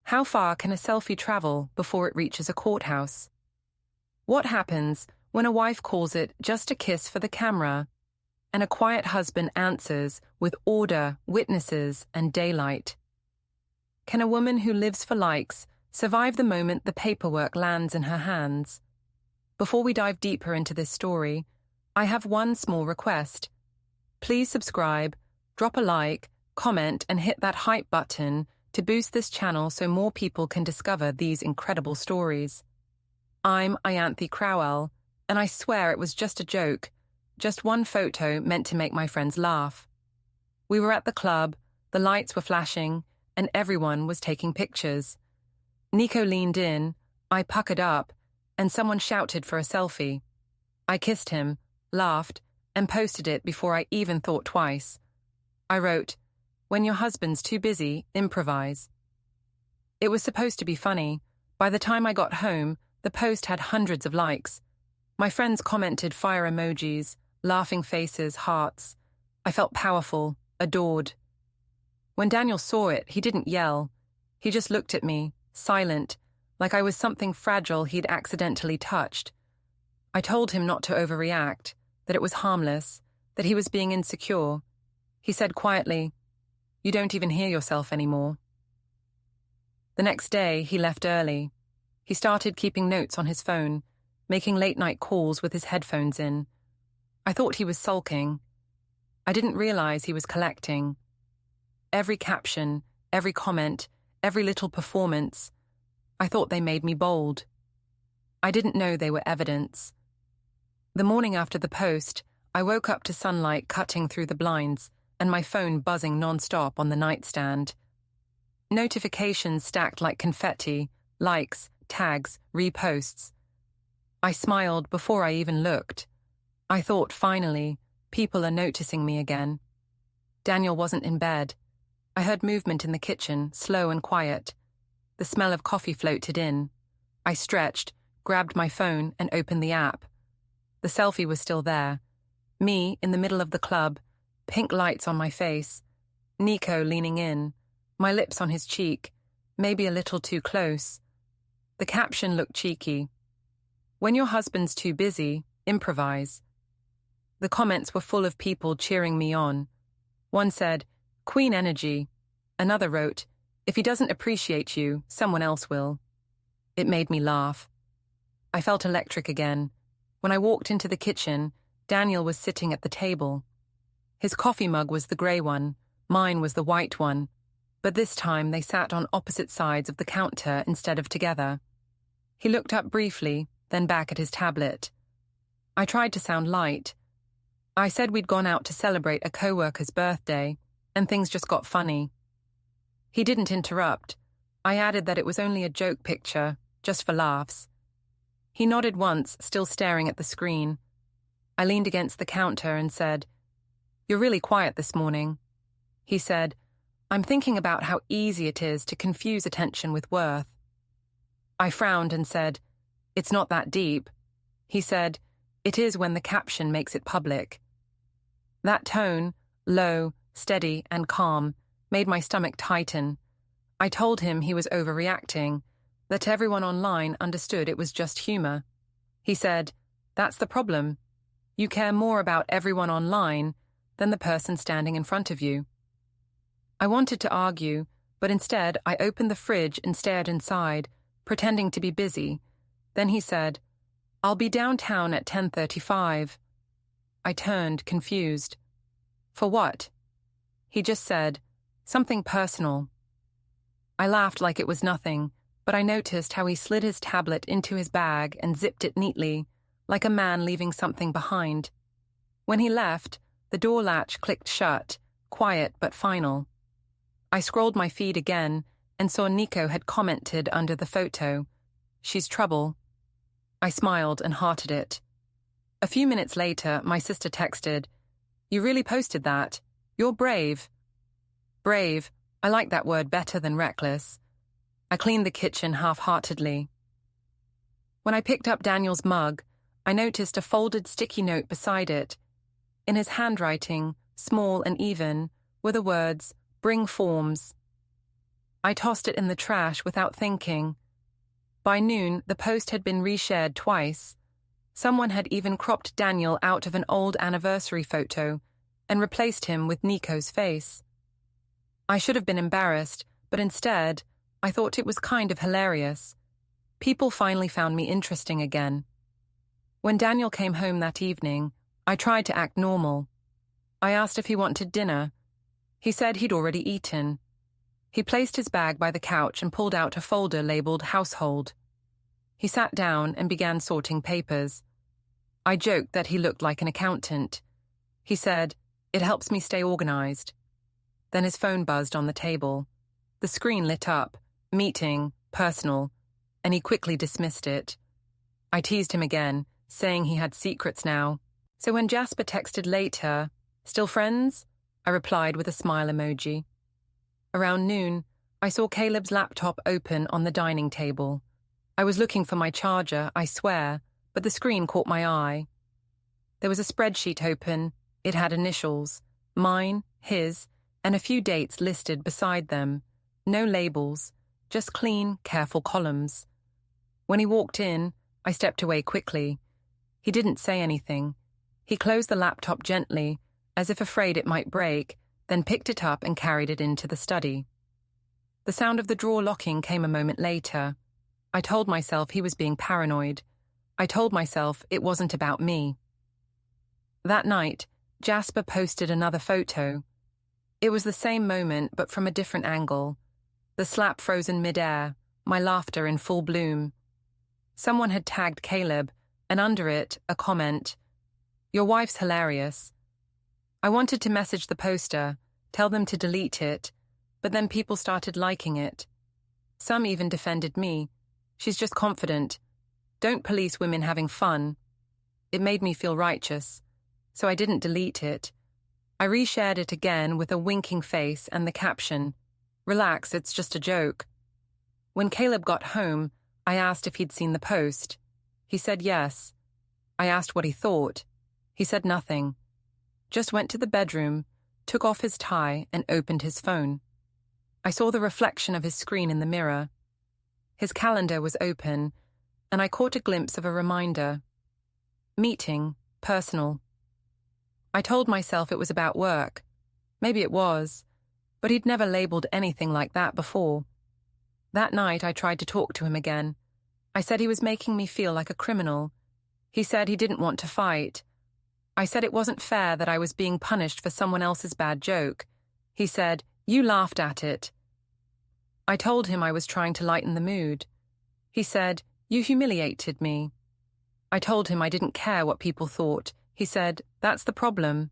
How far can a selfie travel before it reaches a courthouse? What happens when a wife calls it just a kiss for the camera, and a quiet husband answers with order, witnesses, and daylight? Can a woman who lives for likes survive the moment the paperwork lands in her hands? Before we dive deeper into this story, I have one small request. Please subscribe, drop a like, comment, and hit that hype button to boost this channel so more people can discover these incredible stories. I'm Ianthe Crowell, and I swear it was just a joke, just one photo meant to make my friends laugh. We were at the club, the lights were flashing, and everyone was taking pictures. Nico leaned in, I puckered up, and someone shouted for a selfie. I kissed him, laughed, and posted it before I even thought twice. I wrote, "When your husband's too busy, improvise." It was supposed to be funny. By the time I got home, the post had hundreds of likes. My friends commented fire emojis, laughing faces, hearts. I felt powerful, adored. When Daniel saw it, he didn't yell. He just looked at me, silent, like I was something fragile he'd accidentally touched. I told him not to overreact, that it was harmless, that he was being insecure. He said quietly, "You don't even hear yourself anymore." The next day, he left early. He started keeping notes on his phone, making late-night calls with his headphones in. I thought he was sulking. I didn't realize he was collecting. Every caption, every comment, every little performance, I thought they made me bold. I didn't know they were evidence. The morning after the post, I woke up to sunlight cutting through the blinds and my phone buzzing non-stop on the nightstand. Notifications stacked like confetti, likes, tags, reposts. I smiled before I even looked. I thought, finally, people are noticing me again. Daniel wasn't in bed. I heard movement in the kitchen, slow and quiet. The smell of coffee floated in. I stretched, grabbed my phone, and opened the app. The selfie was still there. Me, in the middle of the club, pink lights on my face. Nico leaning in, my lips on his cheek, maybe a little too close. The caption looked cheeky. "When your husband's too busy, improvise." The comments were full of people cheering me on. One said, "Queen energy." Another wrote, "If he doesn't appreciate you, someone else will." It made me laugh. I felt electric again. When I walked into the kitchen, Daniel was sitting at the table. His coffee mug was the grey one, mine was the white one, but this time they sat on opposite sides of the counter instead of together. He looked up briefly, then back at his tablet. I tried to sound light. I said we'd gone out to celebrate a co-worker's birthday, and things just got funny. He didn't interrupt. I added that it was only a joke picture, just for laughs. He nodded once, still staring at the screen. I leaned against the counter and said, "You're really quiet this morning." He said, "I'm thinking about how easy it is to confuse attention with worth." I frowned and said, "It's not that deep." He said, "It is when the caption makes it public." That tone, low, steady, and calm, made my stomach tighten. I told him he was overreacting, that everyone online understood it was just humor. He said, "That's the problem. You care more about everyone online than the person standing in front of you." I wanted to argue, but instead I opened the fridge and stared inside, pretending to be busy. Then he said, "I'll be downtown at 10:35. I turned, confused. "For what?" He just said, "Something personal." I laughed like it was nothing, but I noticed how he slid his tablet into his bag and zipped it neatly, like a man leaving something behind. When he left, the door latch clicked shut, quiet but final. I scrolled my feed again and saw Nico had commented under the photo, "She's trouble." I smiled and hearted it. A few minutes later, my sister texted, "You really posted that. You're brave." Brave, I like that word better than reckless. I cleaned the kitchen half-heartedly. When I picked up Daniel's mug, I noticed a folded sticky note beside it. In his handwriting, small and even, were the words, "Bring forms." I tossed it in the trash without thinking. By noon, the post had been reshared twice. Someone had even cropped Daniel out of an old anniversary photo and replaced him with Nico's face. I should have been embarrassed, but instead, I thought it was kind of hilarious. People finally found me interesting again. When Daniel came home that evening, I tried to act normal. I asked if he wanted dinner. He said he'd already eaten. He placed his bag by the couch and pulled out a folder labeled Household. He sat down and began sorting papers. I joked that he looked like an accountant. He said, "It helps me stay organized." Then his phone buzzed on the table. The screen lit up, meeting, personal, and he quickly dismissed it. I teased him again, saying he had secrets now. So when Jasper texted later, "Still friends?" I replied with a smile emoji. Around noon, I saw Caleb's laptop open on the dining table. I was looking for my charger, I swear, but the screen caught my eye. There was a spreadsheet open. It had initials, mine, his, and a few dates listed beside them. No labels, just clean, careful columns. When he walked in, I stepped away quickly. He didn't say anything. He closed the laptop gently, as if afraid it might break, then picked it up and carried it into the study. The sound of the drawer locking came a moment later. I told myself he was being paranoid. I told myself it wasn't about me. That night, Jasper posted another photo. It was the same moment, but from a different angle. The slap frozen midair, my laughter in full bloom. Someone had tagged Caleb, and under it, a comment, "Your wife's hilarious." I wanted to message the poster, tell them to delete it, but then people started liking it. Some even defended me. "She's just confident. Don't police women having fun." It made me feel righteous, so I didn't delete it. I reshared it again with a winking face and the caption, "Relax, it's just a joke." When Caleb got home, I asked if he'd seen the post. He said yes. I asked what he thought. He said nothing. Just went to the bedroom, took off his tie, and opened his phone. I saw the reflection of his screen in the mirror. His calendar was open, and I caught a glimpse of a reminder. Meeting, personal. I told myself it was about work. Maybe it was, but he'd never labeled anything like that before. That night I tried to talk to him again. I said he was making me feel like a criminal. He said he didn't want to fight. I said it wasn't fair that I was being punished for someone else's bad joke. He said, "You laughed at it." I told him I was trying to lighten the mood. He said, "You humiliated me." I told him I didn't care what people thought. He said, "That's the problem."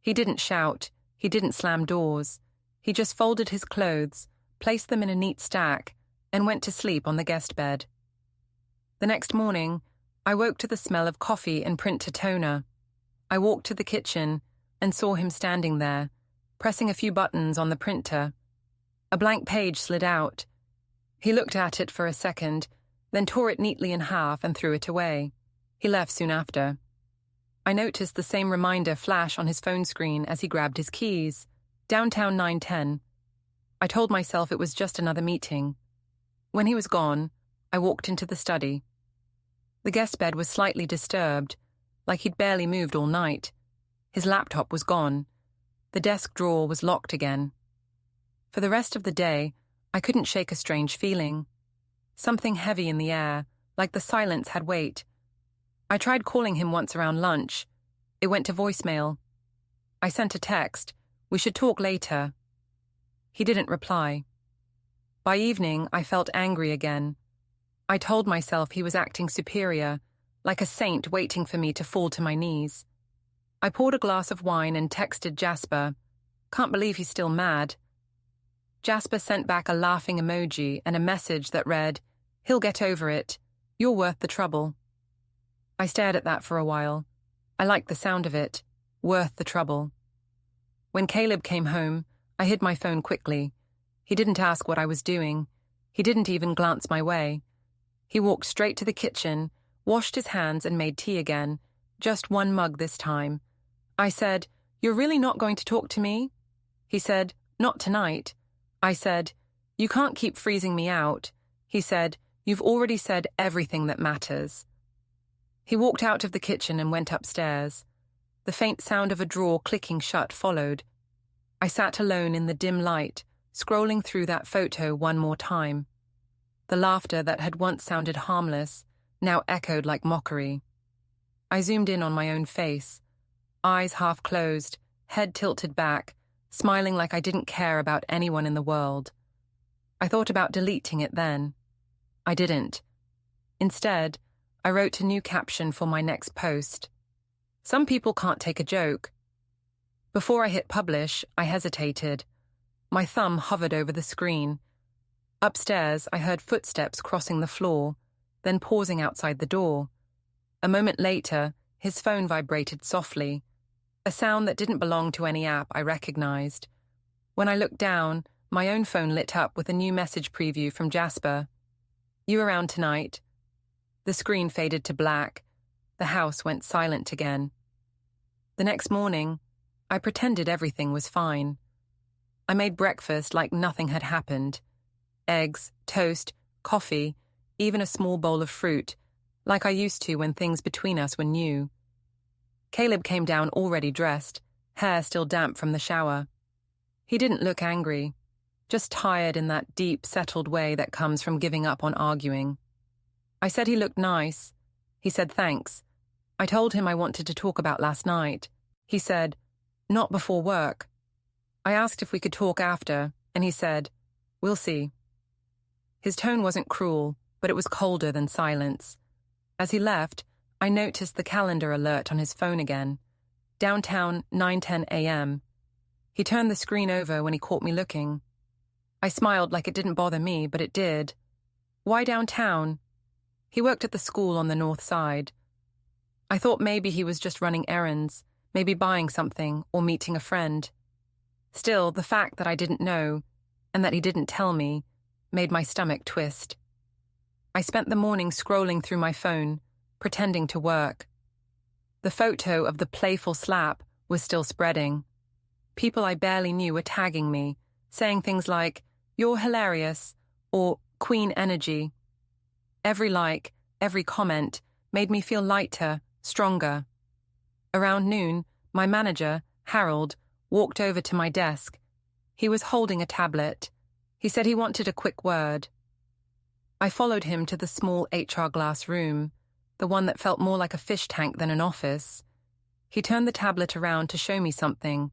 He didn't shout. He didn't slam doors. He just folded his clothes, placed them in a neat stack, and went to sleep on the guest bed. The next morning, I woke to the smell of coffee and printer toner. I walked to the kitchen and saw him standing there, pressing a few buttons on the printer. A blank page slid out. He looked at it for a second, then tore it neatly in half and threw it away. He left soon after. I noticed the same reminder flash on his phone screen as he grabbed his keys. Downtown 9:10. I told myself it was just another meeting. When he was gone, I walked into the study. The guest bed was slightly disturbed, like he'd barely moved all night. His laptop was gone. The desk drawer was locked again. For the rest of the day, I couldn't shake a strange feeling. Something heavy in the air, like the silence had weight. I tried calling him once around lunch. It went to voicemail. I sent a text, "We should talk later." He didn't reply. By evening, I felt angry again. I told myself he was acting superior, like a saint waiting for me to fall to my knees. I poured a glass of wine and texted Jasper. Can't believe he's still mad. Jasper sent back a laughing emoji and a message that read, "He'll get over it. You're worth the trouble." I stared at that for a while. I liked the sound of it. Worth the trouble. When Caleb came home, I hid my phone quickly. He didn't ask what I was doing. He didn't even glance my way. He walked straight to the kitchen, washed his hands and made tea again. Just one mug this time. I said, "You're really not going to talk to me?" He said, "Not tonight." I said, "You can't keep freezing me out," he said. "You've already said everything that matters." He walked out of the kitchen and went upstairs. The faint sound of a drawer clicking shut followed. I sat alone in the dim light, scrolling through that photo one more time. The laughter that had once sounded harmless now echoed like mockery. I zoomed in on my own face, eyes half closed, head tilted back, smiling like I didn't care about anyone in the world. I thought about deleting it then. I didn't. Instead, I wrote a new caption for my next post. Some people can't take a joke. Before I hit publish, I hesitated. My thumb hovered over the screen. Upstairs, I heard footsteps crossing the floor, then pausing outside the door. A moment later, his phone vibrated softly, a sound that didn't belong to any app I recognized. When I looked down, my own phone lit up with a new message preview from Jasper. "You around tonight?" The screen faded to black. The house went silent again. The next morning, I pretended everything was fine. I made breakfast like nothing had happened. Eggs, toast, coffee, even a small bowl of fruit, like I used to when things between us were new. Caleb came down already dressed, hair still damp from the shower. He didn't look angry, just tired in that deep, settled way that comes from giving up on arguing. I said he looked nice. He said thanks. I told him I wanted to talk about last night. He said, "Not before work." I asked if we could talk after, and he said, "We'll see." His tone wasn't cruel, but it was colder than silence. As he left, I noticed the calendar alert on his phone again. Downtown, 9:10 a.m. He turned the screen over when he caught me looking. I smiled like it didn't bother me, but it did. Why downtown? He worked at the school on the north side. I thought maybe he was just running errands, maybe buying something or meeting a friend. Still, the fact that I didn't know, and that he didn't tell me, made my stomach twist. I spent the morning scrolling through my phone, pretending to work. The photo of the playful slap was still spreading. People I barely knew were tagging me, saying things like, "You're hilarious," or "Queen energy." Every like, every comment made me feel lighter, stronger. Around noon, my manager, Harold, walked over to my desk. He was holding a tablet. He said he wanted a quick word. I followed him to the small HR glass room, the one that felt more like a fish tank than an office. He turned the tablet around to show me something.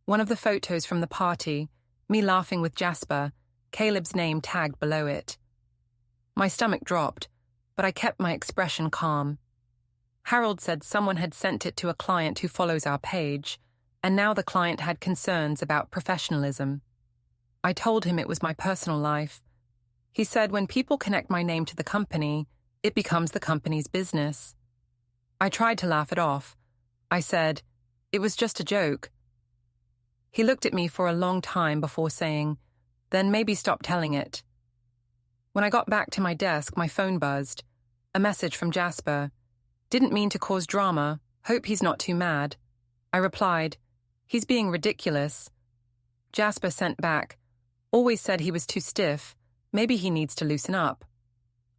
One of the photos from the party, me laughing with Jasper, Caleb's name tagged below it. My stomach dropped, but I kept my expression calm. Harold said someone had sent it to a client who follows our page, and now the client had concerns about professionalism. I told him it was my personal life. He said when people connect my name to the company, it becomes the company's business. I tried to laugh it off. I said, "It was just a joke." He looked at me for a long time before saying, "Then maybe stop telling it." When I got back to my desk, my phone buzzed. A message from Jasper. "Didn't mean to cause drama. Hope he's not too mad." I replied, "He's being ridiculous." Jasper sent back, "Always said he was too stiff. Maybe he needs to loosen up."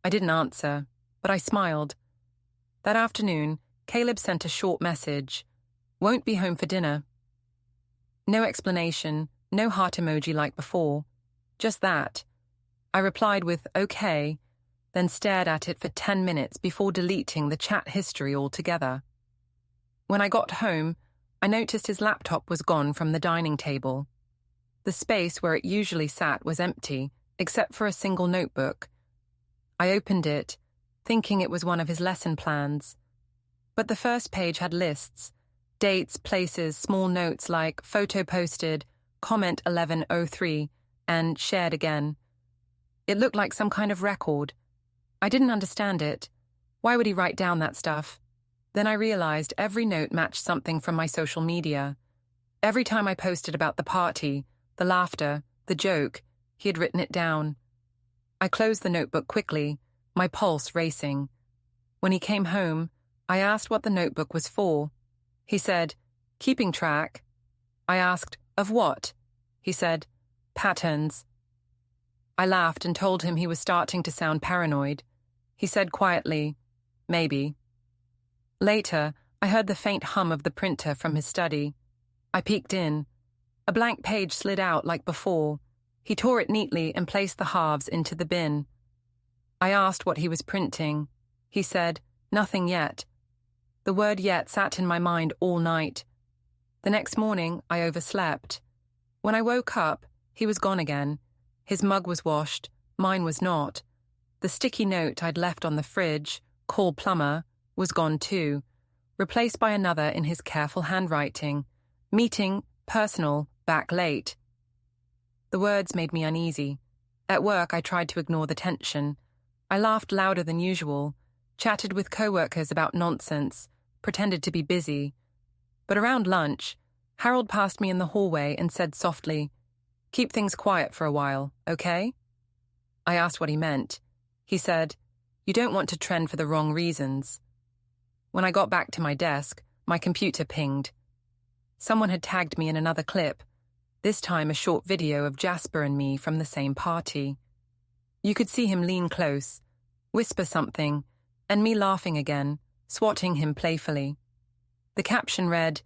I didn't answer, but I smiled. That afternoon, Caleb sent a short message. "Won't be home for dinner." No explanation, no heart emoji like before. Just that. I replied with "okay," then stared at it for 10 minutes before deleting the chat history altogether. When I got home, I noticed his laptop was gone from the dining table. The space where it usually sat was empty, except for a single notebook. I opened it, thinking it was one of his lesson plans. But the first page had lists, dates, places, small notes like photo posted, comment 1103, and shared again. It looked like some kind of record. I didn't understand it. Why would he write down that stuff? Then I realized every note matched something from my social media. Every time I posted about the party, the laughter, the joke, he had written it down. I closed the notebook quickly, my pulse racing. When he came home, I asked what the notebook was for. He said, "Keeping track." I asked, "Of what?" He said, "Patterns." I laughed and told him he was starting to sound paranoid. He said quietly, "Maybe." Later, I heard the faint hum of the printer from his study. I peeked in. A blank page slid out like before. He tore it neatly and placed the halves into the bin. I asked what he was printing. He said, "Nothing yet." The word "yet" sat in my mind all night. The next morning, I overslept. When I woke up, he was gone again. His mug was washed, mine was not. The sticky note I'd left on the fridge, "Call plumber," was gone too, replaced by another in his careful handwriting. "Meeting, personal, back late." The words made me uneasy. At work, I tried to ignore the tension. I laughed louder than usual, chatted with co-workers about nonsense, pretended to be busy. But around lunch, Harold passed me in the hallway and said softly, "Keep things quiet for a while, okay?" I asked what he meant. He said, "You don't want to trend for the wrong reasons." When I got back to my desk, my computer pinged. Someone had tagged me in another clip, this time a short video of Jasper and me from the same party. You could see him lean close, whisper something, and me laughing again, swatting him playfully. The caption read,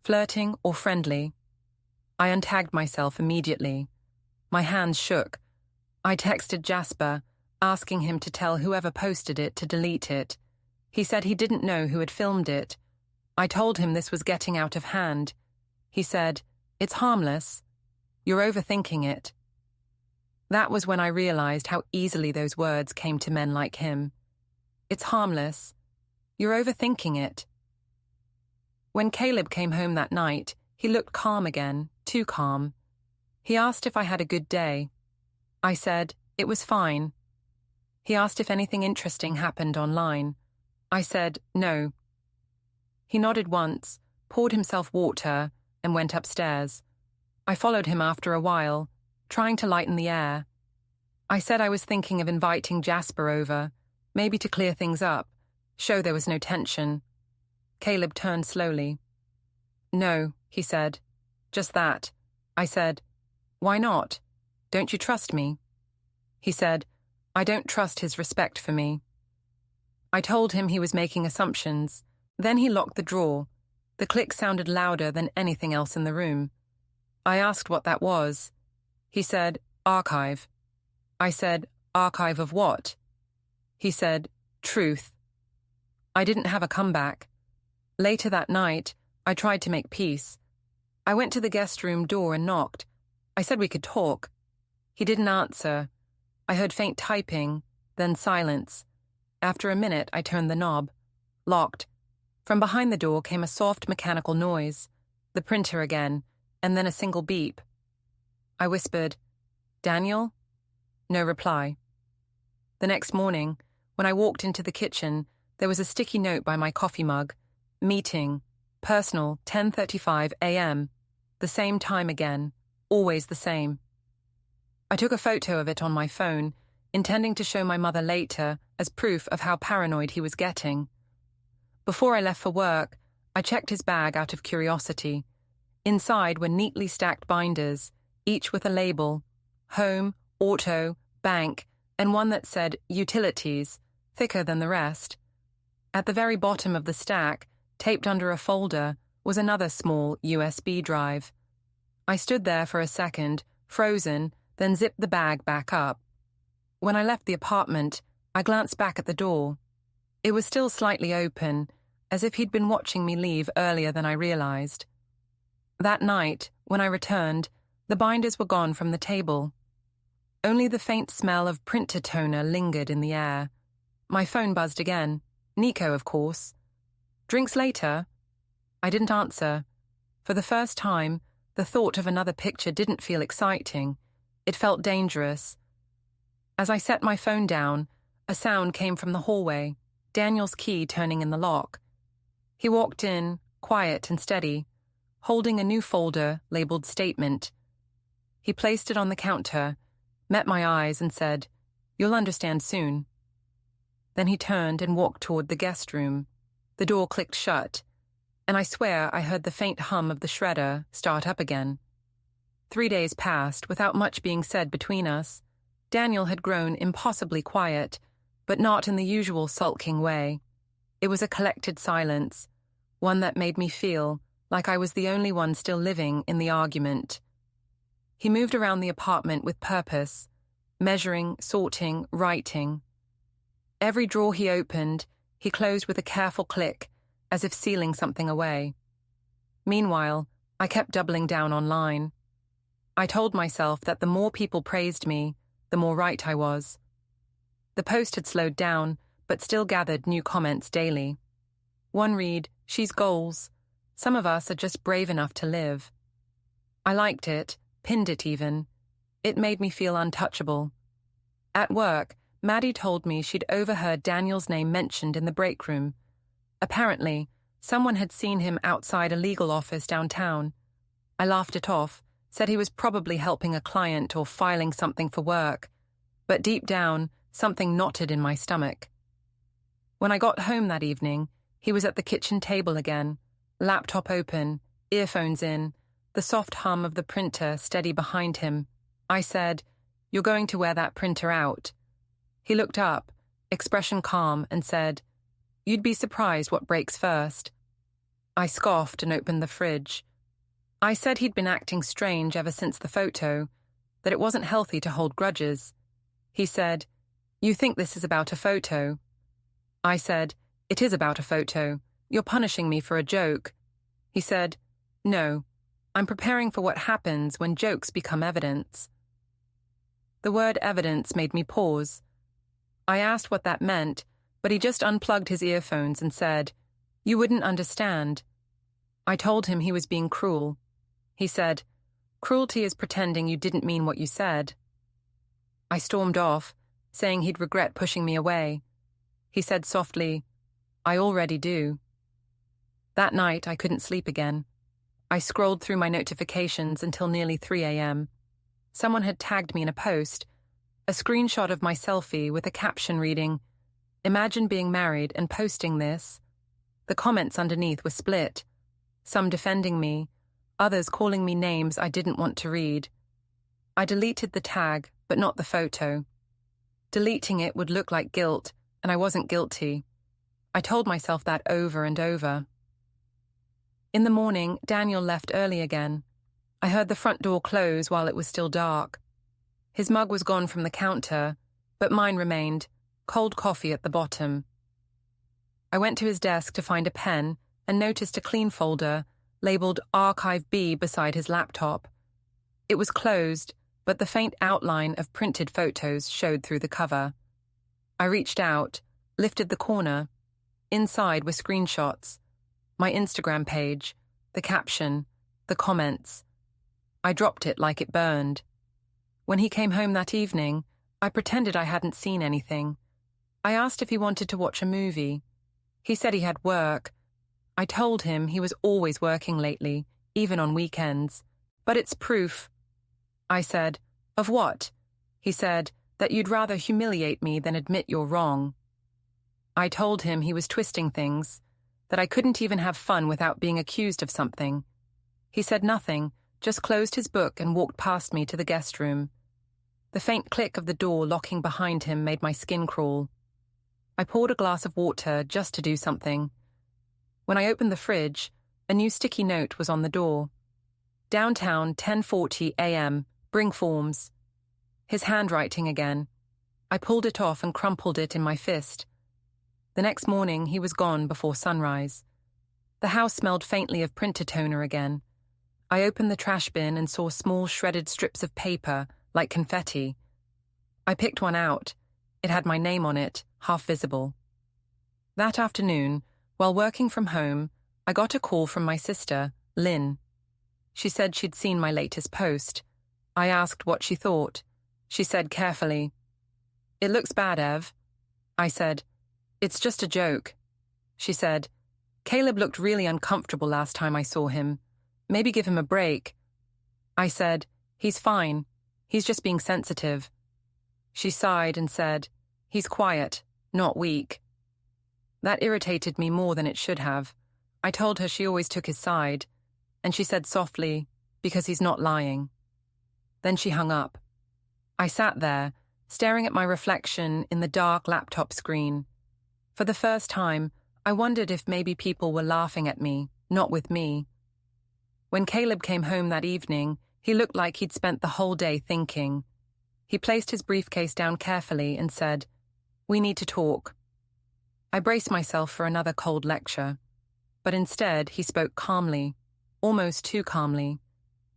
"Flirting or friendly?" I untagged myself immediately. My hands shook. I texted Jasper, asking him to tell whoever posted it to delete it. He said he didn't know who had filmed it. I told him this was getting out of hand. He said, "It's harmless. You're overthinking it." That was when I realized how easily those words came to men like him. It's harmless. You're overthinking it. When Caleb came home that night, he looked calm again, too calm. He asked if I had a good day. I said, it was fine. He asked if anything interesting happened online. I said, no. He nodded once, poured himself water, and went upstairs. I followed him after a while, trying to lighten the air. I said I was thinking of inviting Jasper over, maybe to clear things up, show there was no tension. Caleb turned slowly. No, he said. Just that. I said, why not? Don't you trust me? He said, I don't trust his respect for me. I told him he was making assumptions. Then he locked the drawer. The click sounded louder than anything else in the room. I asked what that was. He said, archive. I said, archive of what? He said, truth. I didn't have a comeback. Later that night, I tried to make peace. I went to the guest room door and knocked. I said we could talk. He didn't answer. I heard faint typing, then silence. After a minute, I turned the knob. Locked. From behind the door came a soft mechanical noise, the printer again, and then a single beep. I whispered, Daniel? No reply. The next morning, when I walked into the kitchen, there was a sticky note by my coffee mug. Meeting. Personal, 10:35 a.m. The same time again. Always the same. I took a photo of it on my phone, intending to show my mother later as proof of how paranoid he was getting. Before I left for work, I checked his bag out of curiosity. Inside were neatly stacked binders, each with a label: home, auto, bank, and one that said utilities, thicker than the rest. At the very bottom of the stack, taped under a folder, was another small USB drive. I stood there for a second, frozen, then zipped the bag back up. When I left the apartment, I glanced back at the door. It was still slightly open, as if he'd been watching me leave earlier than I realized. That night, when I returned, the binders were gone from the table. Only the faint smell of printer toner lingered in the air. My phone buzzed again. Nico, of course. Drinks later? I didn't answer. For the first time, the thought of another picture didn't feel exciting. It felt dangerous. As I set my phone down, a sound came from the hallway, Daniel's key turning in the lock. He walked in, quiet and steady, holding a new folder labeled Statement. He placed it on the counter, met my eyes and said, You'll understand soon. Then he turned and walked toward the guest room. The door clicked shut, and I swear I heard the faint hum of the shredder start up again. 3 days passed without much being said between us. Daniel had grown impossibly quiet, but not in the usual sulking way. It was a collected silence, one that made me feel like I was the only one still living in the argument. He moved around the apartment with purpose, measuring, sorting, writing. Every drawer he opened, he closed with a careful click, as if sealing something away. Meanwhile, I kept doubling down online. I told myself that the more people praised me, the more right I was. The post had slowed down, but still gathered new comments daily. One read, "She's goals. Some of us are just brave enough to live." I liked it, pinned it even. It made me feel untouchable. At work, Maddie told me she'd overheard Daniel's name mentioned in the break room. Apparently, someone had seen him outside a legal office downtown. I laughed it off, said he was probably helping a client or filing something for work, but deep down, something knotted in my stomach. When I got home that evening, he was at the kitchen table again, laptop open, earphones in, the soft hum of the printer steady behind him. I said, "You're going to wear that printer out." He looked up, expression calm, and said, "You'd be surprised what breaks first." I scoffed and opened the fridge. I said he'd been acting strange ever since the photo, that it wasn't healthy to hold grudges. He said, "You think this is about a photo?" I said, "It is about a photo. You're punishing me for a joke." He said, "No, I'm preparing for what happens when jokes become evidence." The word evidence made me pause. I asked what that meant, but he just unplugged his earphones and said, "You wouldn't understand." I told him he was being cruel. He said, "Cruelty is pretending you didn't mean what you said." I stormed off, saying he'd regret pushing me away. He said softly, "I already do." That night, I couldn't sleep again. I scrolled through my notifications until nearly 3 a.m. Someone had tagged me in a post, a screenshot of my selfie with a caption reading, "Imagine being married and posting this." The comments underneath were split, some defending me, others calling me names I didn't want to read. I deleted the tag, but not the photo. Deleting it would look like guilt, and I wasn't guilty. I told myself that over and over. In the morning, Daniel left early again. I heard the front door close while it was still dark. His mug was gone from the counter, but mine remained, cold coffee at the bottom. I went to his desk to find a pen and noticed a clean folder labeled Archive B beside his laptop. It was closed, but the faint outline of printed photos showed through the cover. I reached out, lifted the corner. Inside were screenshots, my Instagram page, the caption, the comments. I dropped it like it burned. When he came home that evening, I pretended I hadn't seen anything. I asked if he wanted to watch a movie. He said he had work. I told him he was always working lately, even on weekends. "But it's proof." I said, "Of what?" He said, "That you'd rather humiliate me than admit you're wrong." I told him he was twisting things, that I couldn't even have fun without being accused of something. He said nothing, just closed his book and walked past me to the guest room. The faint click of the door locking behind him made my skin crawl. I poured a glass of water just to do something. When I opened the fridge, a new sticky note was on the door. "Downtown, 10:40 a.m. Bring forms." His handwriting again. I pulled it off and crumpled it in my fist. The next morning, he was gone before sunrise. The house smelled faintly of printer toner again. I opened the trash bin and saw small shredded strips of paper, like confetti. I picked one out. It had my name on it, half visible. That afternoon, while working from home, I got a call from my sister, Lynn. She said she'd seen my latest post. I asked what she thought. She said carefully, "It looks bad, Ev." I said, "It's just a joke." She said, "Caleb looked really uncomfortable last time I saw him. Maybe give him a break." I said, "He's fine. He's just being sensitive." She sighed and said, "He's quiet, not weak." That irritated me more than it should have. I told her she always took his side, and she said softly, "Because he's not lying." Then she hung up. I sat there, staring at my reflection in the dark laptop screen. For the first time, I wondered if maybe people were laughing at me, not with me. When Caleb came home that evening, he looked like he'd spent the whole day thinking. He placed his briefcase down carefully and said, "We need to talk." I braced myself for another cold lecture, but instead he spoke calmly, almost too calmly.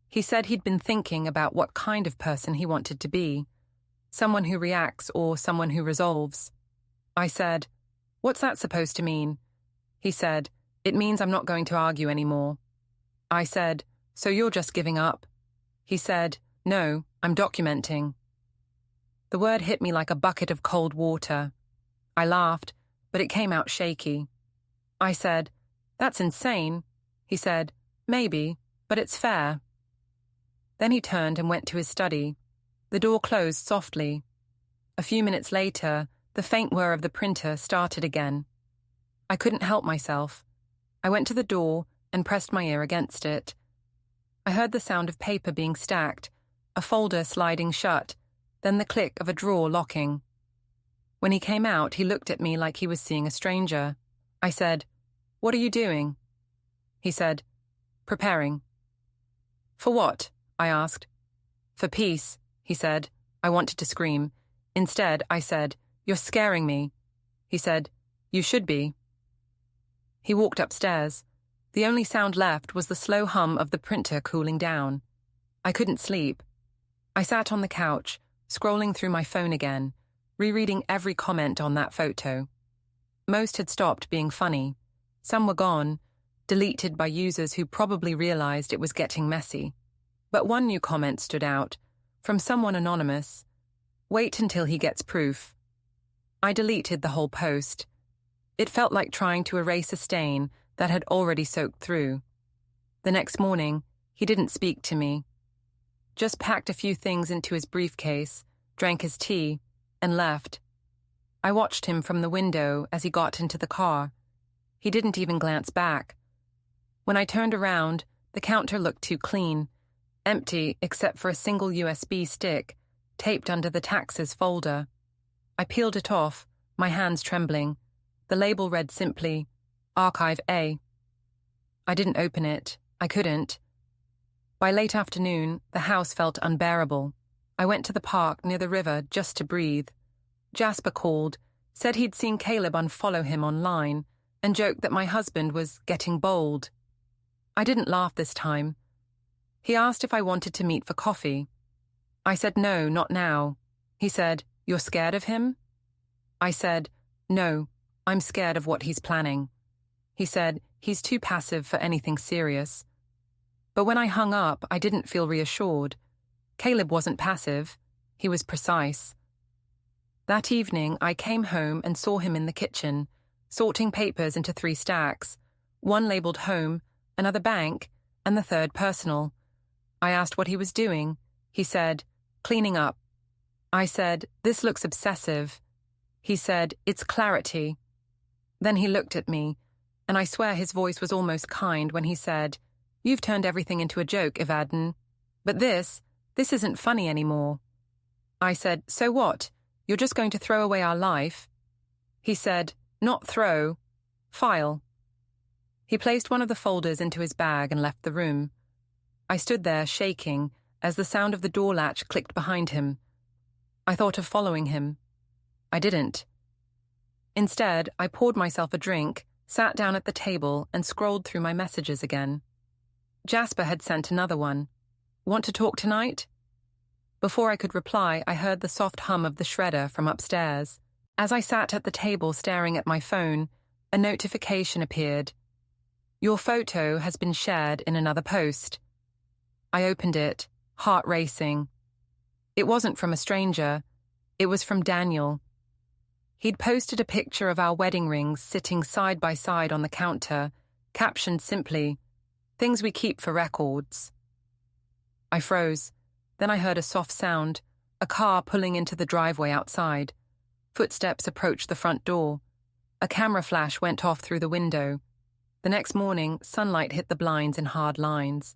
He said he'd been thinking about what kind of person he wanted to be, someone who reacts or someone who resolves. I said, "What's that supposed to mean?" He said, "It means I'm not going to argue anymore." I said, "So you're just giving up?" He said, "No, I'm documenting." The word hit me like a bucket of cold water. I laughed, but it came out shaky. I said, "That's insane." He said, "Maybe, but it's fair." Then he turned and went to his study. The door closed softly. A few minutes later, the faint whir of the printer started again. I couldn't help myself. I went to the door and pressed my ear against it. I heard the sound of paper being stacked, a folder sliding shut, then the click of a drawer locking. When he came out, he looked at me like he was seeing a stranger. I said, "What are you doing?" He said, "Preparing." "For what?" I asked. "For peace," he said. I wanted to scream. Instead, I said, "You're scaring me." He said, "You should be." He walked upstairs. The only sound left was the slow hum of the printer cooling down. I couldn't sleep. I sat on the couch, scrolling through my phone again, rereading every comment on that photo. Most had stopped being funny. Some were gone, deleted by users who probably realized it was getting messy. But one new comment stood out, from someone anonymous. "Wait until he gets proof." I deleted the whole post. It felt like trying to erase a stain that had already soaked through. The next morning, he didn't speak to me. Just packed a few things into his briefcase, drank his tea, and left. I watched him from the window as he got into the car. He didn't even glance back. When I turned around, the counter looked too clean, empty except for a single USB stick, taped under the taxes folder. I peeled it off, my hands trembling. The label read simply, Archive A. I didn't open it. I couldn't. By late afternoon, the house felt unbearable. I went to the park near the river just to breathe. Jasper called, said he'd seen Caleb unfollow him online, and joked that my husband was getting bold. I didn't laugh this time. He asked if I wanted to meet for coffee. I said no, not now. He said, "You're scared of him?" I said, "No, I'm scared of what he's planning." He said, "He's too passive for anything serious." But when I hung up, I didn't feel reassured. Caleb wasn't passive. He was precise. That evening, I came home and saw him in the kitchen, sorting papers into 3 stacks, one labeled home, another bank, and the third personal. I asked what he was doing. He said, "Cleaning up." I said, "This looks obsessive." He said, "It's clarity." Then he looked at me, and I swear his voice was almost kind when he said, "You've turned everything into a joke, Evaden. But this isn't funny anymore." I said, "So what? You're just going to throw away our life?" He said, "Not throw. File." He placed one of the folders into his bag and left the room. I stood there shaking as the sound of the door latch clicked behind him. I thought of following him. I didn't. Instead, I poured myself a drink, sat down at the table, and scrolled through my messages again. Jasper had sent another one. "Want to talk tonight?" Before I could reply, I heard the soft hum of the shredder from upstairs. As I sat at the table staring at my phone, a notification appeared. "Your photo has been shared in another post." I opened it, heart racing. It wasn't from a stranger. It was from Daniel. He'd posted a picture of our wedding rings sitting side by side on the counter, captioned simply, "Things we keep for records." I froze. Then I heard a soft sound, a car pulling into the driveway outside. Footsteps approached the front door. A camera flash went off through the window. The next morning, sunlight hit the blinds in hard lines.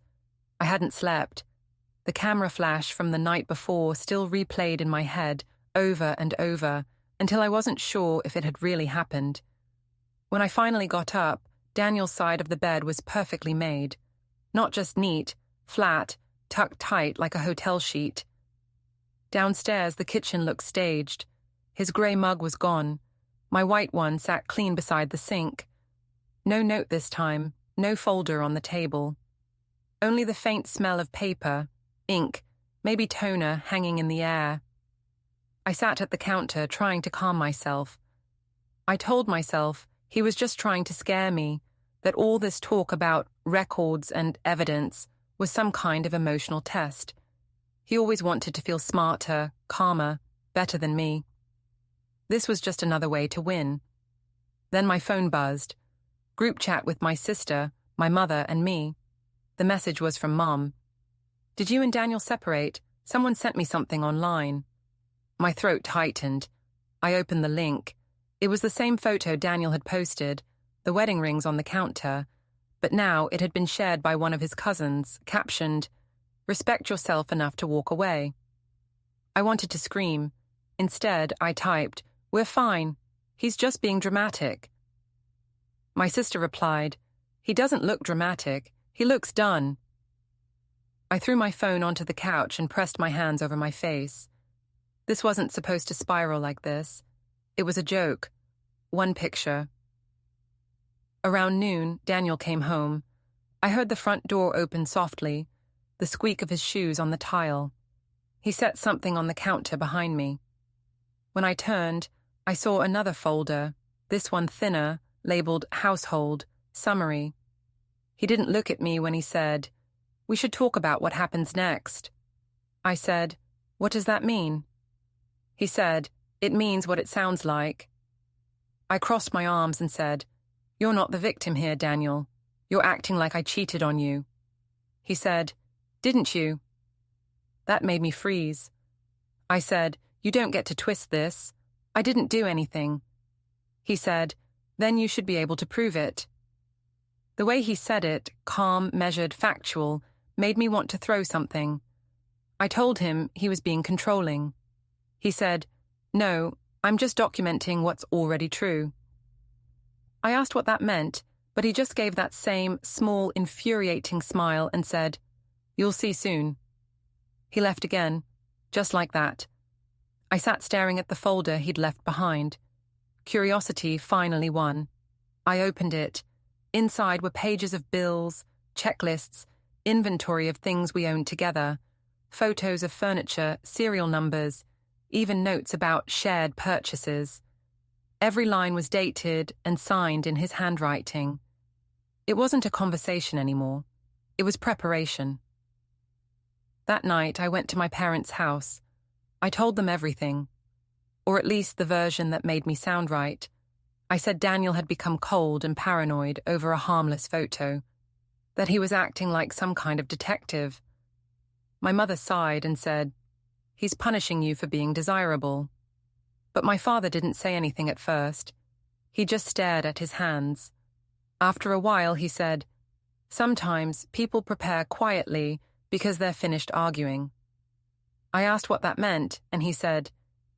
I hadn't slept. The camera flash from the night before still replayed in my head, over and over, until I wasn't sure if it had really happened. When I finally got up, Daniel's side of the bed was perfectly made. Not just neat, flat, tucked tight like a hotel sheet. Downstairs, the kitchen looked staged. His grey mug was gone. My white one sat clean beside the sink. No note this time, no folder on the table. Only the faint smell of paper, ink, maybe toner hanging in the air. I sat at the counter trying to calm myself. I told myself he was just trying to scare me, that all this talk about records and evidence was some kind of emotional test. He always wanted to feel smarter, calmer, better than me. This was just another way to win. Then my phone buzzed. Group chat with my sister, my mother, and me. The message was from Mom. "Did you and Daniel separate? Someone sent me something online." My throat tightened. I opened the link. It was the same photo Daniel had posted, the wedding rings on the counter, but now it had been shared by one of his cousins, captioned, "Respect yourself enough to walk away." I wanted to scream. Instead, I typed, "We're fine. He's just being dramatic." My sister replied, "He doesn't look dramatic. He looks done." I threw my phone onto the couch and pressed my hands over my face. This wasn't supposed to spiral like this. It was a joke. One picture. Around noon, Daniel came home. I heard the front door open softly, the squeak of his shoes on the tile. He set something on the counter behind me. When I turned, I saw another folder, this one thinner, labeled Household, Summary. He didn't look at me when he said, "We should talk about what happens next." I said, "What does that mean?" He said, "It means what it sounds like." I crossed my arms and said, "You're not the victim here, Daniel. You're acting like I cheated on you." He said, "Didn't you?" That made me freeze. I said, "You don't get to twist this. I didn't do anything." He said, "Then you should be able to prove it." The way he said it, calm, measured, factual, made me want to throw something. I told him he was being controlling. He said, "No, I'm just documenting what's already true." I asked what that meant, but he just gave that same small, infuriating smile and said, "You'll see soon." He left again, just like that. I sat staring at the folder he'd left behind. Curiosity finally won. I opened it. Inside were pages of bills, checklists, inventory of things we owned together, photos of furniture, serial numbers, even notes about shared purchases. Every line was dated and signed in his handwriting. It wasn't a conversation anymore. It was preparation. That night, I went to my parents' house. I told them everything, or at least the version that made me sound right. I said Daniel had become cold and paranoid over a harmless photo, that he was acting like some kind of detective. My mother sighed and said, "He's punishing you for being desirable." But my father didn't say anything at first. He just stared at his hands. After a while, he said, "Sometimes people prepare quietly because they're finished arguing." I asked what that meant, and he said,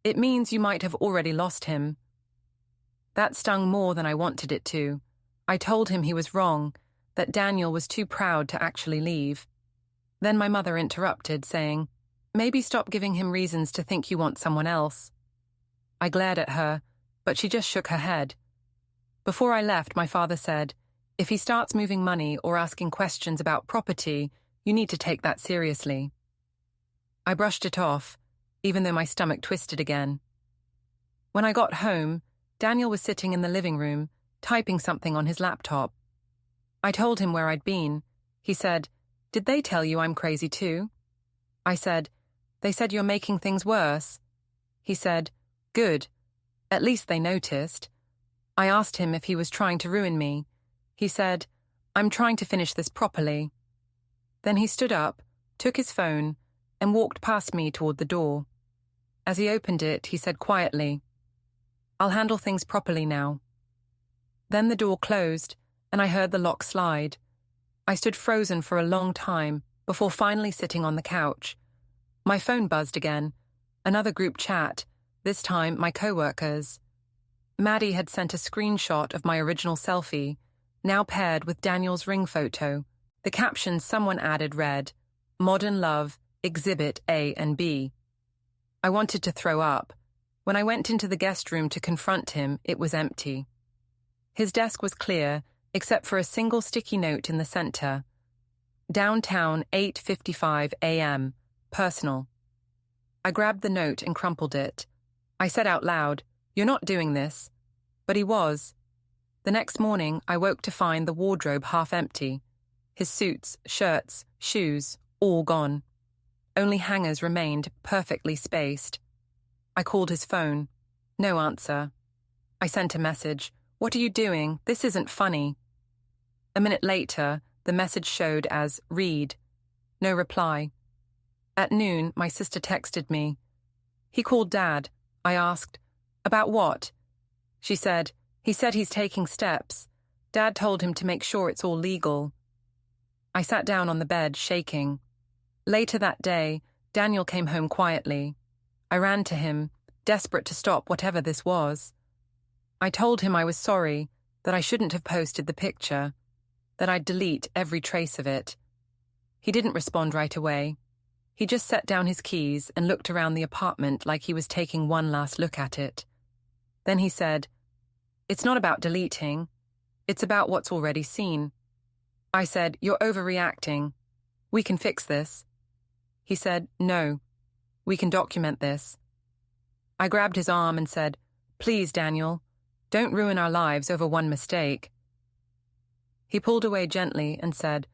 "It means you might have already lost him." That stung more than I wanted it to. I told him he was wrong, that Daniel was too proud to actually leave. Then my mother interrupted, saying, "Maybe stop giving him reasons to think you want someone else." I glared at her, but she just shook her head. Before I left, my father said, "If he starts moving money or asking questions about property, you need to take that seriously." I brushed it off, even though my stomach twisted again. When I got home, Daniel was sitting in the living room, typing something on his laptop. I told him where I'd been. He said, "Did they tell you I'm crazy too?" I said, "They said you're making things worse." He said, "Good. At least they noticed." I asked him if he was trying to ruin me. He said, "I'm trying to finish this properly." Then he stood up, took his phone, and walked past me toward the door. As he opened it, he said quietly, "I'll handle things properly now." Then the door closed, and I heard the lock slide. I stood frozen for a long time before finally sitting on the couch. My phone buzzed again, another group chat, this time my co-workers. Maddie had sent a screenshot of my original selfie, now paired with Daniel's ring photo. The caption someone added read, "Modern Love, Exhibit A and B." I wanted to throw up. When I went into the guest room to confront him, it was empty. His desk was clear, except for a single sticky note in the center. Downtown, 8:55 a.m. Personal. I grabbed the note and crumpled it. I said out loud, "You're not doing this." But he was. The next morning, I woke to find the wardrobe half empty. His suits, shirts, shoes, all gone. Only hangers remained, perfectly spaced. I called his phone. No answer. I sent a message. "What are you doing? This isn't funny." A minute later, the message showed as read. No reply. At noon, my sister texted me. "He called Dad." I asked, "About what?" She said, "He said he's taking steps. Dad told him to make sure it's all legal." I sat down on the bed, shaking. Later that day, Daniel came home quietly. I ran to him, desperate to stop whatever this was. I told him I was sorry, that I shouldn't have posted the picture, that I'd delete every trace of it. He didn't respond right away. He just set down his keys and looked around the apartment like he was taking one last look at it. Then he said, "It's not about deleting. It's about what's already seen." I said, "You're overreacting. We can fix this." He said, "No, we can document this." I grabbed his arm and said, "Please, Daniel, don't ruin our lives over one mistake." He pulled away gently and said,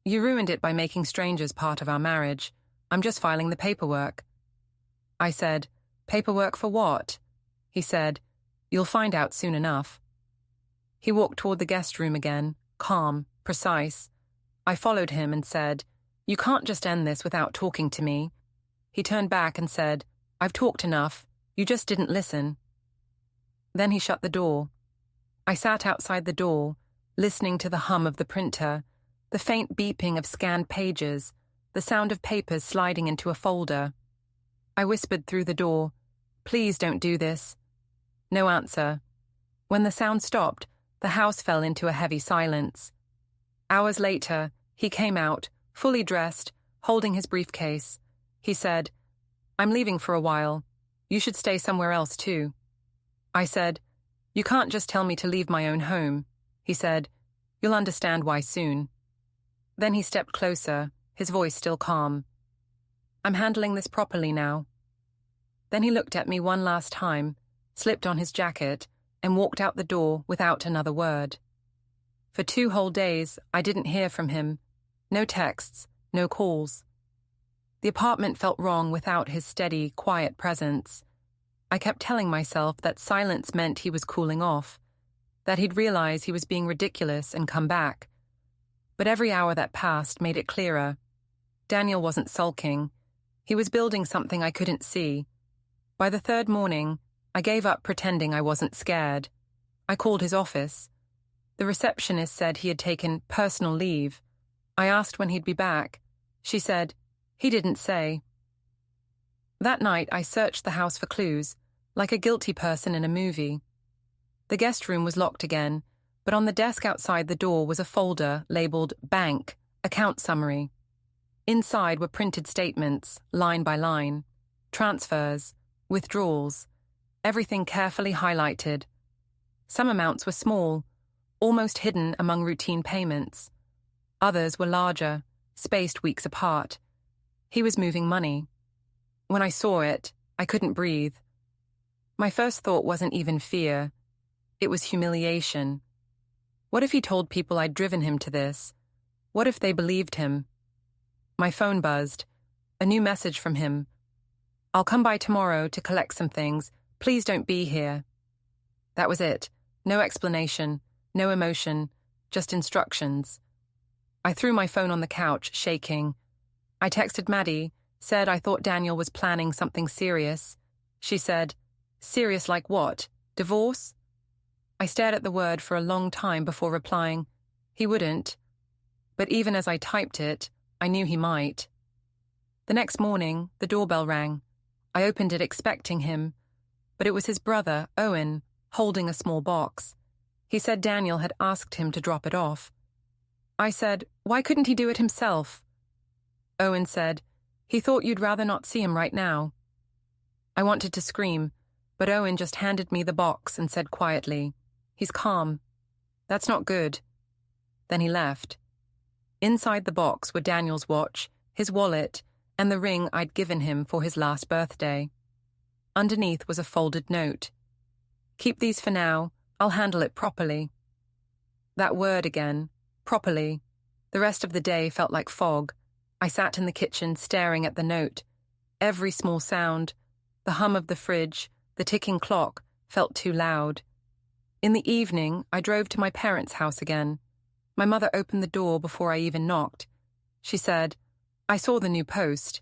"You ruined it by making strangers part of our marriage. I'm just filing the paperwork." I said, "Paperwork for what?" He said, "You'll find out soon enough." He walked toward the guest room again, calm, precise. I followed him and said, "You can't just end this without talking to me." He turned back and said, "I've talked enough. You just didn't listen." Then he shut the door. I sat outside the door, listening to the hum of the printer, the faint beeping of scanned pages, the sound of papers sliding into a folder. I whispered through the door, "Please don't do this." No answer. When the sound stopped, the house fell into a heavy silence. Hours later, he came out, fully dressed, holding his briefcase. He said, "I'm leaving for a while. You should stay somewhere else too." I said, "You can't just tell me to leave my own home." He said, "You'll understand why soon." Then he stepped closer, his voice still calm. "I'm handling this properly now." Then he looked at me one last time, slipped on his jacket, and walked out the door without another word. For 2 whole days, I didn't hear from him. No texts, no calls. The apartment felt wrong without his steady, quiet presence. I kept telling myself that silence meant he was cooling off, that he'd realize he was being ridiculous and come back. But every hour that passed made it clearer. Daniel wasn't sulking. He was building something I couldn't see. By the 3rd morning, I gave up pretending I wasn't scared. I called his office. The receptionist said he had taken personal leave. I asked when he'd be back. She said, "He didn't say." That night, I searched the house for clues, like a guilty person in a movie. The guest room was locked again, but on the desk outside the door was a folder labeled Bank, Account Summary. Inside were printed statements, line by line, transfers, withdrawals, everything carefully highlighted. Some amounts were small, almost hidden among routine payments. Others were larger, spaced weeks apart. He was moving money. When I saw it, I couldn't breathe. My first thought wasn't even fear. It was humiliation. What if he told people I'd driven him to this? What if they believed him? My phone buzzed. A new message from him. "I'll come by tomorrow to collect some things. Please don't be here." That was it. No explanation, no emotion, just instructions. I threw my phone on the couch, shaking. I texted Maddie, said I thought Daniel was planning something serious. She said, "Serious like what? Divorce?" I stared at the word for a long time before replying. He wouldn't. But even as I typed it, I knew he might. The next morning, the doorbell rang. I opened it expecting him, but it was his brother, Owen, holding a small box. He said Daniel had asked him to drop it off. I said, why couldn't he do it himself? Owen said, he thought you'd rather not see him right now. I wanted to scream, but Owen just handed me the box and said quietly, he's calm. That's not good. Then he left. Inside the box were Daniel's watch, his wallet, and the ring I'd given him for his last birthday. Underneath was a folded note. Keep these for now, I'll handle it properly. That word again, properly. The rest of the day felt like fog. I sat in the kitchen staring at the note. Every small sound, the hum of the fridge, the ticking clock, felt too loud. In the evening, I drove to my parents' house again. My mother opened the door before I even knocked. She said, I saw the new post.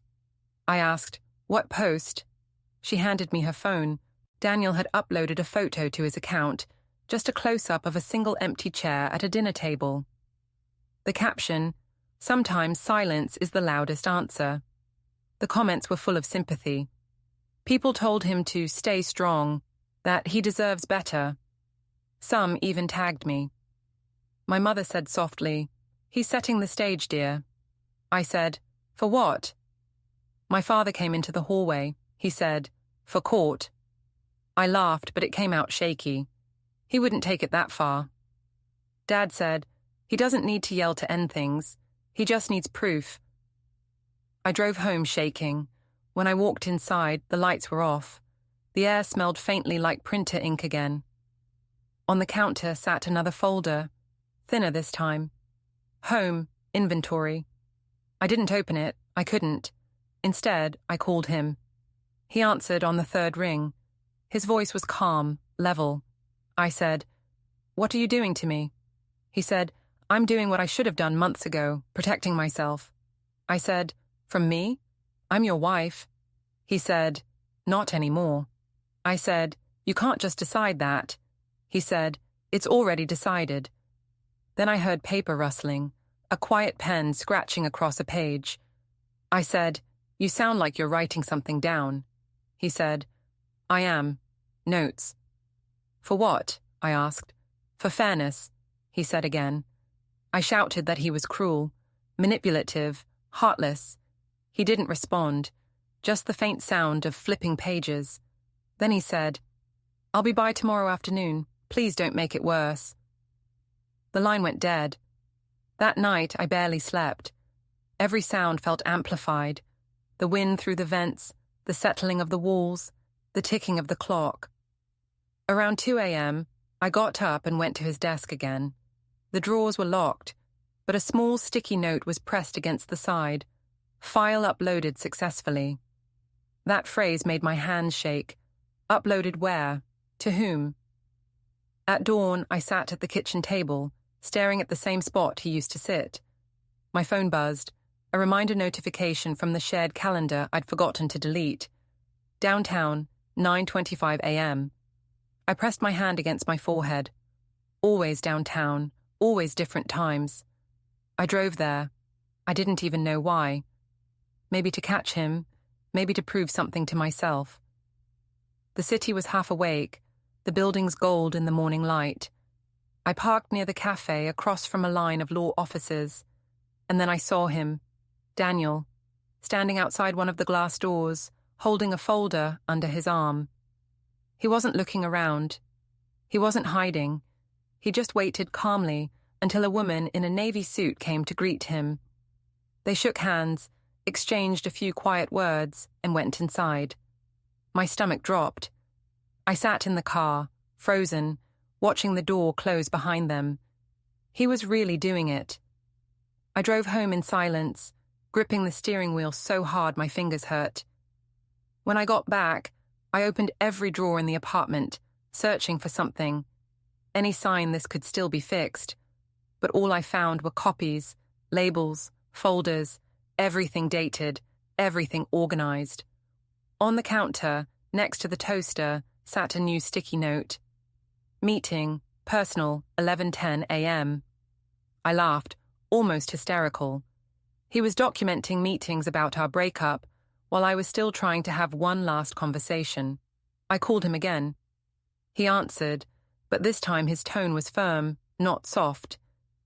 I asked, what post? She handed me her phone. Daniel had uploaded a photo to his account, just a close-up of a single empty chair at a dinner table. The caption, sometimes silence is the loudest answer. The comments were full of sympathy. People told him to stay strong, that he deserves better. Some even tagged me. My mother said softly, he's setting the stage, dear. I said, for what? My father came into the hallway. He said, for court. I laughed, but it came out shaky. He wouldn't take it that far. Dad said, he doesn't need to yell to end things. He just needs proof. I drove home shaking. When I walked inside, the lights were off. The air smelled faintly like printer ink again. On the counter sat another folder, thinner this time. Home, inventory. I didn't open it, I couldn't. Instead, I called him. He answered on the third ring. His voice was calm, level. I said, what are you doing to me? He said, I'm doing what I should have done months ago, protecting myself. I said, from me? I'm your wife. He said, not anymore. I said, you can't just decide that. He said, it's already decided. Then I heard paper rustling, a quiet pen scratching across a page. I said, you sound like you're writing something down. He said, I am. Notes. For what? I asked. For fairness, he said again. I shouted that he was cruel, manipulative, heartless. He didn't respond, just the faint sound of flipping pages. Then he said, I'll be by tomorrow afternoon. Please don't make it worse. The line went dead. That night, I barely slept. Every sound felt amplified. The wind through the vents, the settling of the walls, the ticking of the clock. Around 2 a.m., I got up and went to his desk again. The drawers were locked, but a small sticky note was pressed against the side. File uploaded successfully. That phrase made my hands shake. Uploaded where? To whom? At dawn, I sat at the kitchen table, staring at the same spot he used to sit. My phone buzzed, a reminder notification from the shared calendar I'd forgotten to delete. Downtown, 9:25 a.m. I pressed my hand against my forehead. Always downtown, always different times. I drove there. I didn't even know why. Maybe to catch him, maybe to prove something to myself. The city was half awake, the buildings gold in the morning light. I parked near the cafe across from a line of law offices, and then I saw him, Daniel, standing outside one of the glass doors, holding a folder under his arm. He wasn't looking around. He wasn't hiding. He just waited calmly until a woman in a navy suit came to greet him. They shook hands, exchanged a few quiet words, and went inside. My stomach dropped. I sat in the car, frozen, watching the door close behind them. He was really doing it. I drove home in silence, gripping the steering wheel so hard my fingers hurt. When I got back, I opened every drawer in the apartment, searching for something, any sign this could still be fixed. But all I found were copies, labels, folders, everything dated, everything organized. On the counter, next to the toaster, sat a new sticky note. Meeting, personal, 11:10 a.m. I laughed, almost hysterical. He was documenting meetings about our breakup, while I was still trying to have one last conversation. I called him again. He answered, but this time his tone was firm, not soft.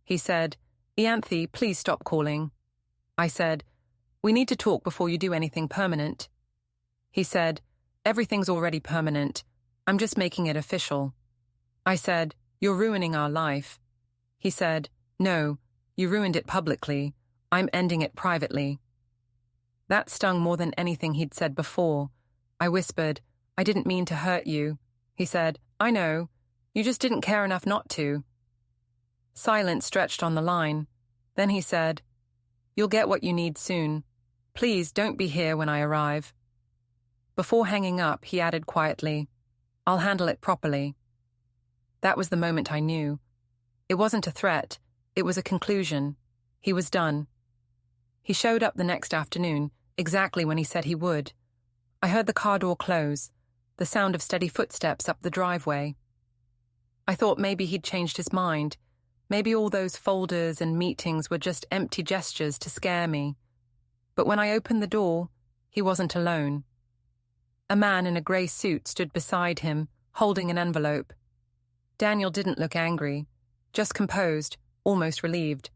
He said, "Ianthe, please stop calling." I said, "We need to talk before you do anything permanent." He said, "Everything's already permanent. I'm just making it official." I said, "You're ruining our life." He said, "No, you ruined it publicly. I'm ending it privately." That stung more than anything he'd said before. I whispered, "I didn't mean to hurt you." He said, "I know. You just didn't care enough not to." Silence stretched on the line. Then he said, "You'll get what you need soon. Please don't be here when I arrive." Before hanging up, he added quietly, "I'll handle it properly." That was the moment I knew. It wasn't a threat. It was a conclusion. He was done. He showed up the next afternoon, exactly when he said he would. I heard the car door close, the sound of steady footsteps up the driveway. I thought maybe he'd changed his mind. Maybe all those folders and meetings were just empty gestures to scare me. But when I opened the door, he wasn't alone. A man in a grey suit stood beside him, holding an envelope. Daniel didn't look angry, just composed, almost relieved.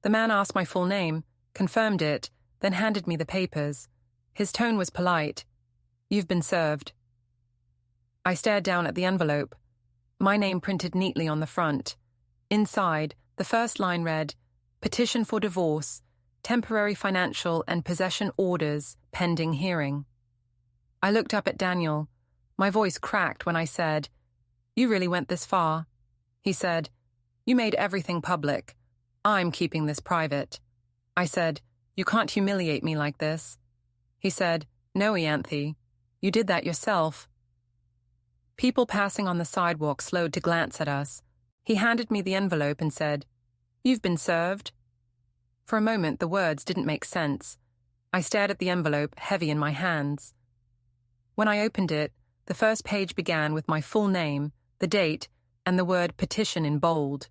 The man asked my full name, confirmed it, then handed me the papers. His tone was polite. "You've been served." I stared down at the envelope. My name printed neatly on the front. Inside, the first line read, "Petition for divorce, temporary financial and possession orders pending hearing." I looked up at Daniel. My voice cracked when I said, "You really went this far?" He said, "You made everything public. I'm keeping this private." I said, "You can't humiliate me like this." He said, "No, Ianthe. You did that yourself." People passing on the sidewalk slowed to glance at us. He handed me the envelope and said, "You've been served." For a moment, the words didn't make sense. I stared at the envelope, heavy in my hands. When I opened it, the first page began with my full name, the date, and the word petition in bold.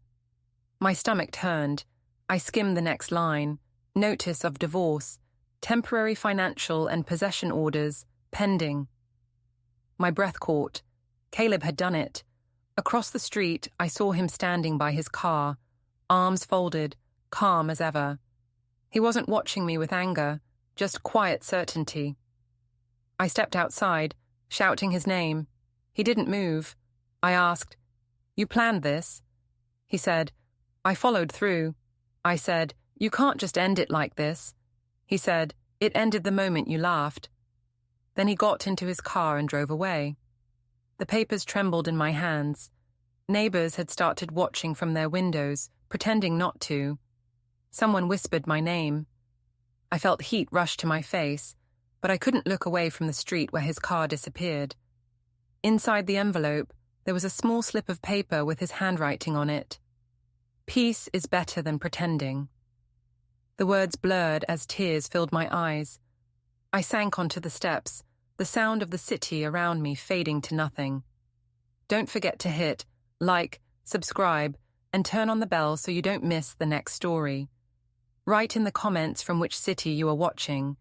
My stomach turned. I skimmed the next line. Notice of divorce, temporary financial and possession orders, pending. My breath caught. Caleb had done it. Across the street, I saw him standing by his car, arms folded, calm as ever. He wasn't watching me with anger, just quiet certainty. I stepped outside, shouting his name. He didn't move. I asked, "You planned this?" He said, "I followed through." I said, "You can't just end it like this." He said, "It ended the moment you laughed." Then he got into his car and drove away. The papers trembled in my hands. Neighbors had started watching from their windows, pretending not to. Someone whispered my name. I felt heat rush to my face, but I couldn't look away from the street where his car disappeared. Inside the envelope, there was a small slip of paper with his handwriting on it. "Peace is better than pretending." The words blurred as tears filled my eyes. I sank onto the steps, the sound of the city around me fading to nothing. Don't forget to hit like, subscribe, and turn on the bell so you don't miss the next story. Write in the comments from which city you are watching.